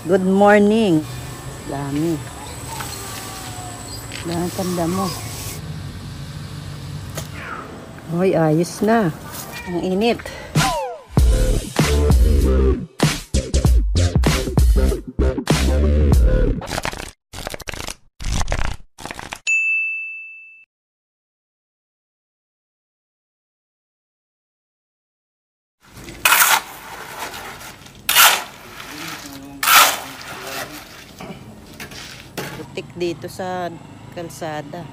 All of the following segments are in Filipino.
Good morning. Dami. Dami tanda mo. Hoy, ayos na. Ang init. Putik dito sa kalsada.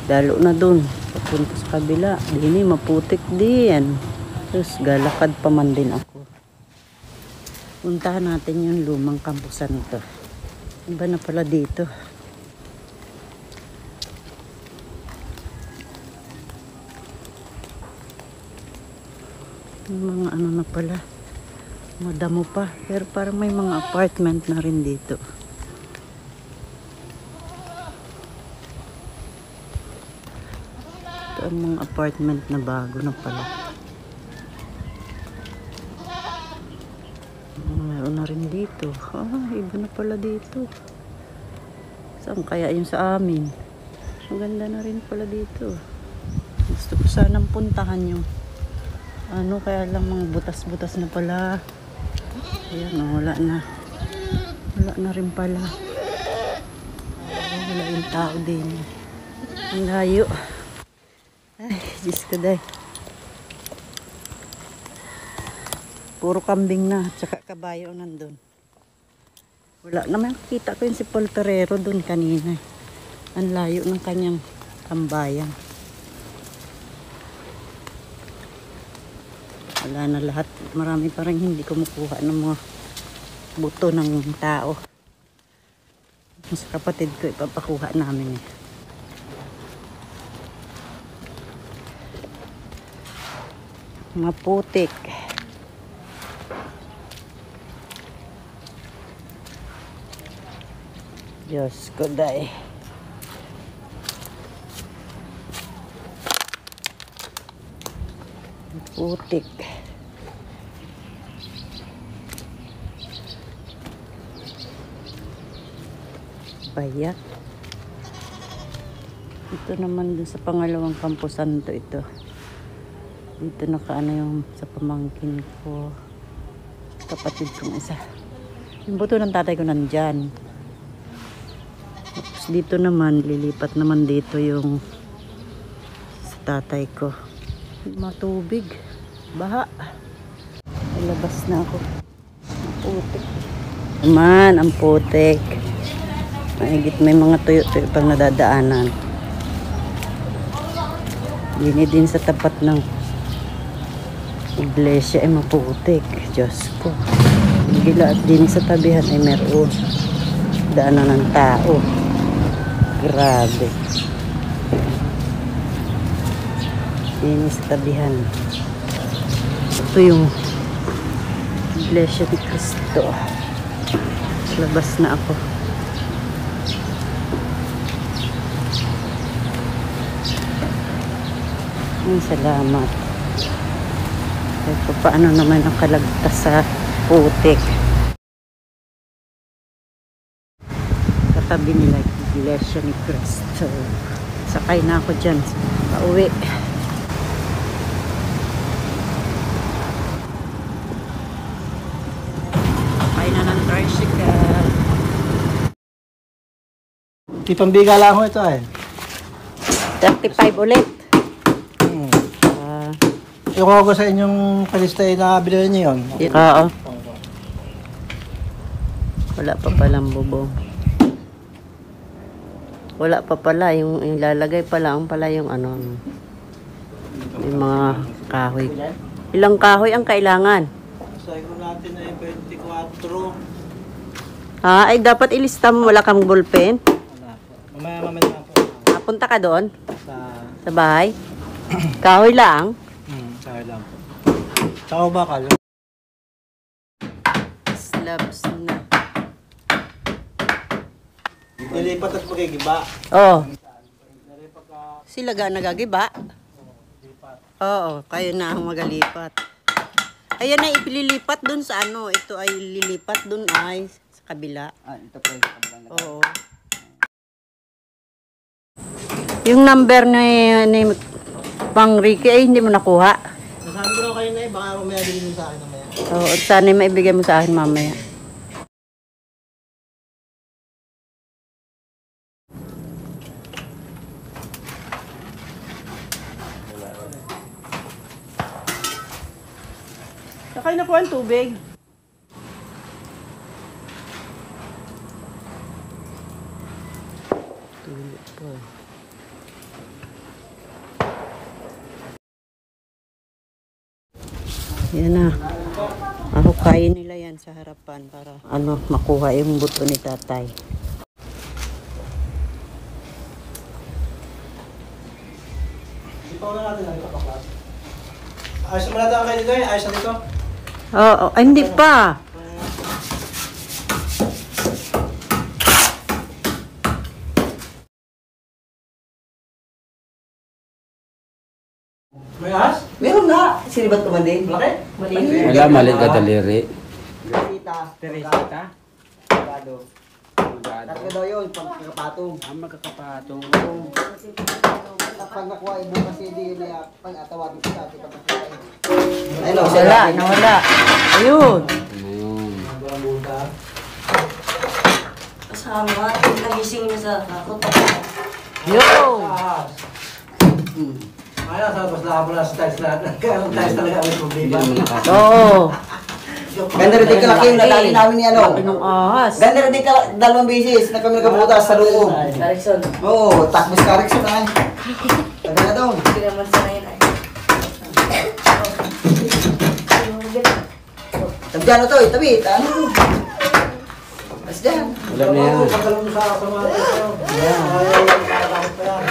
Dalo na dun. Papunta sa kabila. Dini, maputik din. Terus galakad pa man din ako. Puntahan natin yung lumang kampusan ito. Iba na pala dito. Yung mga ano na pala. Madamo pa. Pero parang may mga apartment na rin dito. Ito ang mga apartment na bago na pala. Meron na rin dito. Iba na pala dito. Saan kaya yung sa amin? Maganda na rin pala dito. Gusto ko sanang puntahan yung ano, kaya lang mga butas-butas na pala. Ayan, wala na. Wala na rin pala. Wala yung tao din. Ang layo. Ay, Diyos ko day. Puro kambing na, tsaka kabayo nandun. Wala naman, kita ko yung si Polterero dun kanina. Ang layo ng kanyang tambayan. Wala na lahat. Marami pa rin hindi kumukuha ng mga buto ng tao. Sa kapatid ko ipapakuha namin eh. Maputik. Diyos ko day. Maputik. Bayak. Ito naman dun sa pangalawang kampusan to ito. Dito nakaano yung sa pamangkin ko. Kapatid kong isa. Yung buto ng tatay ko nandyan. Tapos dito naman, lilipat naman dito yung sa tatay ko. Matubig. Baha. Ilabas na ako. Ang putik. Naman, ang putik. Mahigit may mga tuyo-tuyo pang nadadaanan. Yun din sa tapat ng iglesia ay maputik. Diyos ko. Gila at din sa tabihan ay meron daanan ng tao. Grabe. Din sa tabihan. Ito yung iglesia ni Cristo. Labas na ako. Salamat. Paano naman ang kalagtas sa putik? Katabi nila iglesia ni Cristo. Sakay na ako dyan. Pauwi. Sakay na ng tricycle. Tipang biga lang ho ito eh. 35 ulit. Yung ako sa inyong kalistay na binili niyo yun. Oo. Wala pa palang bubong. Wala pa pala. Yung lalagay pa lang pala yung ano. Yung mga kahoy. Ilang kahoy ang kailangan? Sabi ko natin ay 24. Ay dapat ilista mo. Wala kang ballpen? Wala po. Mamaya na po. Punta ka doon? Sa bahay? Kahoy lang? Sabi lang po. Tsaka bakal. Slabs na. Nilipat at magigiba. Oo. Sila nagagiba? Oo, kayo na ang magalipat. Ayan ay ipililipat dun sa ano. Ito ay lilipat dun ay sa kabila. Ito po yung kabilang lagay. Oo. Yung number ni Pang Ricky ay hindi mo nakuha. Nasabi ko lang kayo na baka mamaya bilhin mo sa akin mamaya. Oo, at sana maibigay mo sa akin mamaya. Sakay na po ang tubig. Tulog po. Yan na. Mahukayin nila yan sa harapan para makuha yung buto ni tatay. Hindi pa na natin ang kapaklas. Ayos mo natin ang kayo dito eh. Ayos na dito. Oo, ay, hindi pa. May ahas? Meron na. Sinibat ko man din. Malaki? Maliit. Wala, maliit ka daliri. Teresita. Pagkado. Tatlo daw yun, pagkakapatong. Ang magkakapatong. Pag nakuha mo kasi hindi yun na pag-atawagin ko sa ating pagkakain. Nawala. Ayun. Ayun. Kasama, nagising na sa takot. Yo. Ahas. Ayun, sa labas lahat mo na sa tiles lahat. Kaya ang tiles talaga ang Hindi problema. naman nakakapatong. Oo. Ganda rin din kalaki yung nadali namin ni ano. Laki ng ahas. Ganda rin din dalawang bisis na kami nagkabutas sa loob. Direction. Oo, takbos karekson ay. Taga na daw. Hindi naman sa ngayon ay. Tabi dyan na to, tabi. Ano? Mas dyan. Wala na yan. Pagkalam mo sa mga tiles. Ay, nakakapit pa yan.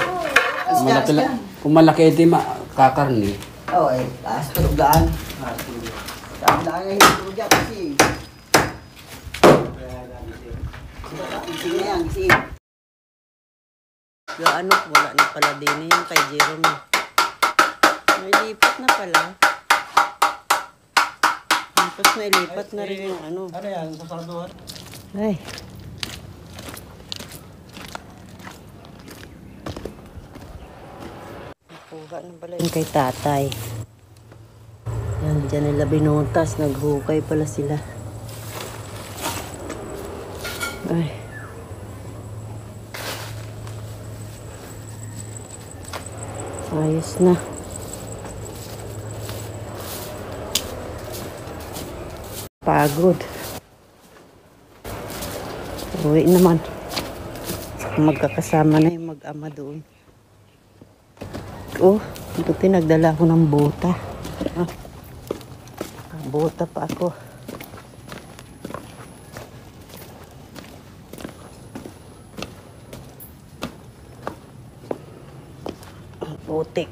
Mas dyan, mas dyan. Kung malaki ito, kakarni. Oo, eh. Taas tulog daan. Daan daan nga hindi tulog dyan kasi. Gising na yan, gising. Yung wala na pala din yung kay Jerome. May lipat na pala. Tapos nailipat na rin yung Ano yan? Sa sarduhan? Ay. Nakuha na pala yung kay tatay. Yan, dyan nila binutas. Naghukay pala sila. Ay. Ayos na. Pagod. Uwi naman. Magkakasama na yung mag-ama doon. Oh, buti nagdala ako ng bota. Ah, bota pa ako. Putik.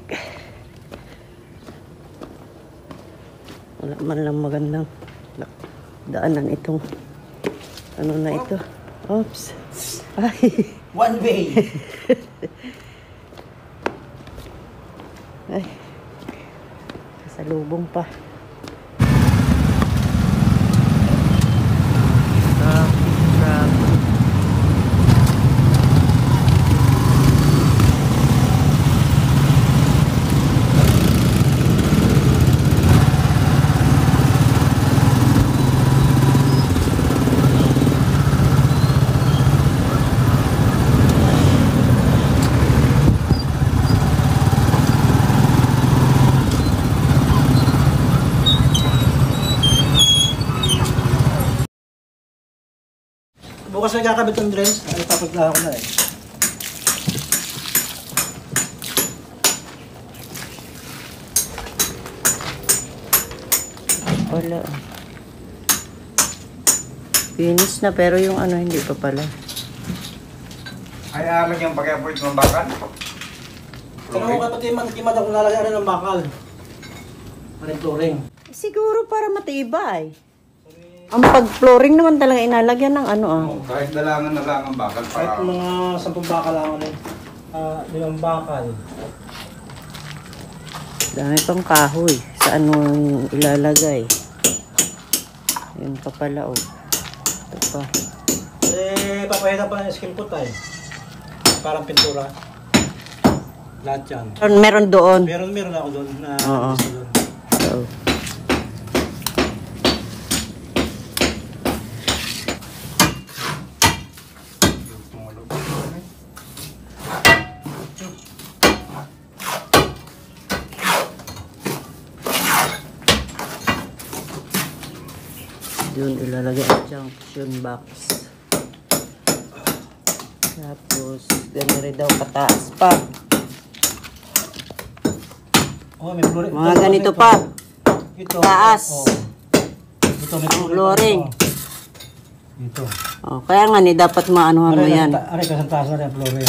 Wala man lang magandang daanan itong ano na ito. Oops. Ay. One way. Ay. Kasalubong pa. Bukas na kakabit ng drains. Ay, papaglahan ko na eh. Wala. Finish na pero yung ano hindi pa pala. Ay, alam yung pag-effort ng bakal. Tanong ko kapatid, magkimad ako nalagyan ng bakal. Maring flooring. Siguro para matibay. Ang pag-flooring naman talaga inalagyan ng ano Oh, kahit dalangan na lang ang bakal Kahit para. mga 10 bakal lang ako 5 bakal. Dami pang kahoy. Saan mo ilalagay? Yun pa pala, oh. Ito pa. Papahita pa ng skin po tayo. Parang pintura. Lahat yan. Meron doon. Meron ako doon na Oo. gusto doon. Oo. Doon ilalagay ang junction box. Tapos, gano'n rin daw kataas pa. Oh, may flooring. Mga ganito pa. Ito. Taas. Oh. Ito, may Ang flooring. Dito. Oh, kaya nga ni dapat maanuhan mo yan. Aray, kasang taas na rin ang flooring.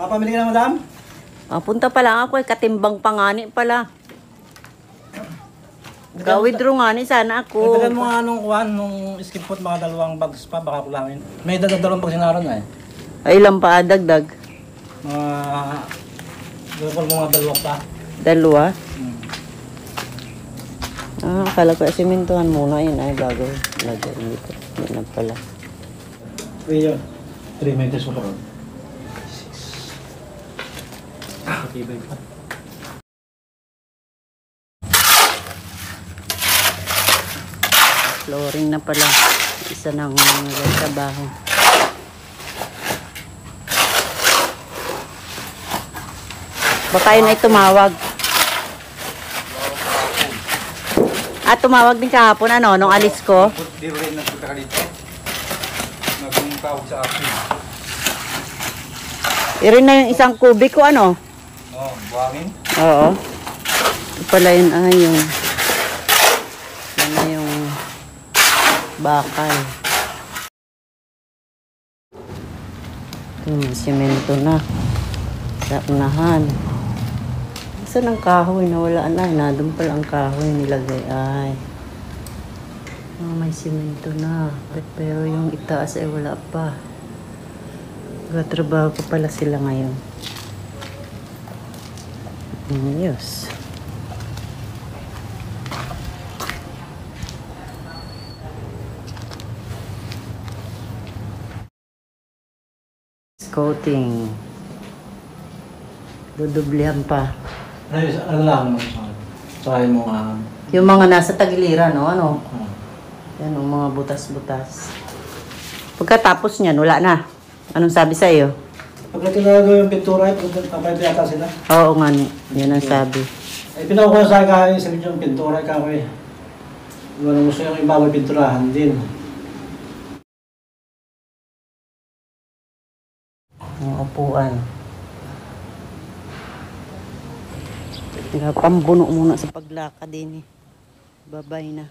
Pamili ka na, madam? Punta pa lang ako, katimbang pangani pala. Ga-withdraw nga ni sana ako. Dagdagan mo nga nung skip pot, mga 2 bags pa, baka kulangin. May dalawang bags na ron na eh. Ay, ilan pa dagdag? Gawin mo mga 2 pa. 2? Hmm. Akala ko simintuhan muna yun. Ay, bago. Lagay dito. Hindi na pala. 3 yun. 3 meters mo ka ron. 6. Okay, ba pa? Flooring na pala. Isa nang nagtrabaho. Baka yun ay tumawag. Tumawag din kahapon ano, nung alis ko. Di rin nagpunta ka dito. Nagtawag sa akin. Irin na yung 1 kubiko ano? Oh, buhangin. Oo. Ito pala yun, yung yan na yung bakal. Ito, simento na. Unahan. Saan ang kahoy? Nawala na. Nadun pala ang kahoy nilagay. Ay. May simento na. Pero yung itaas ay wala pa. Trabaho ko pala sila ngayon. Yes. Coating. Dudublihan pa. Ay, ano lang mo? Try mo nga. Yung mga nasa tagiliran, no? Ano? Yan, yung mga butas-butas. Pagkatapos niyan, wala na. Anong sabi sa iyo? Pag tinagawa yung pintura, papayad yata sila. Oo nga, yan ang sabi. Ay, pinakuha sa akin sa yung pintura ka ko eh. Iwan mo siya yung ibang pinturahan din. Ang upuan. Pambuno muna sa paglakad din eh. Babay na.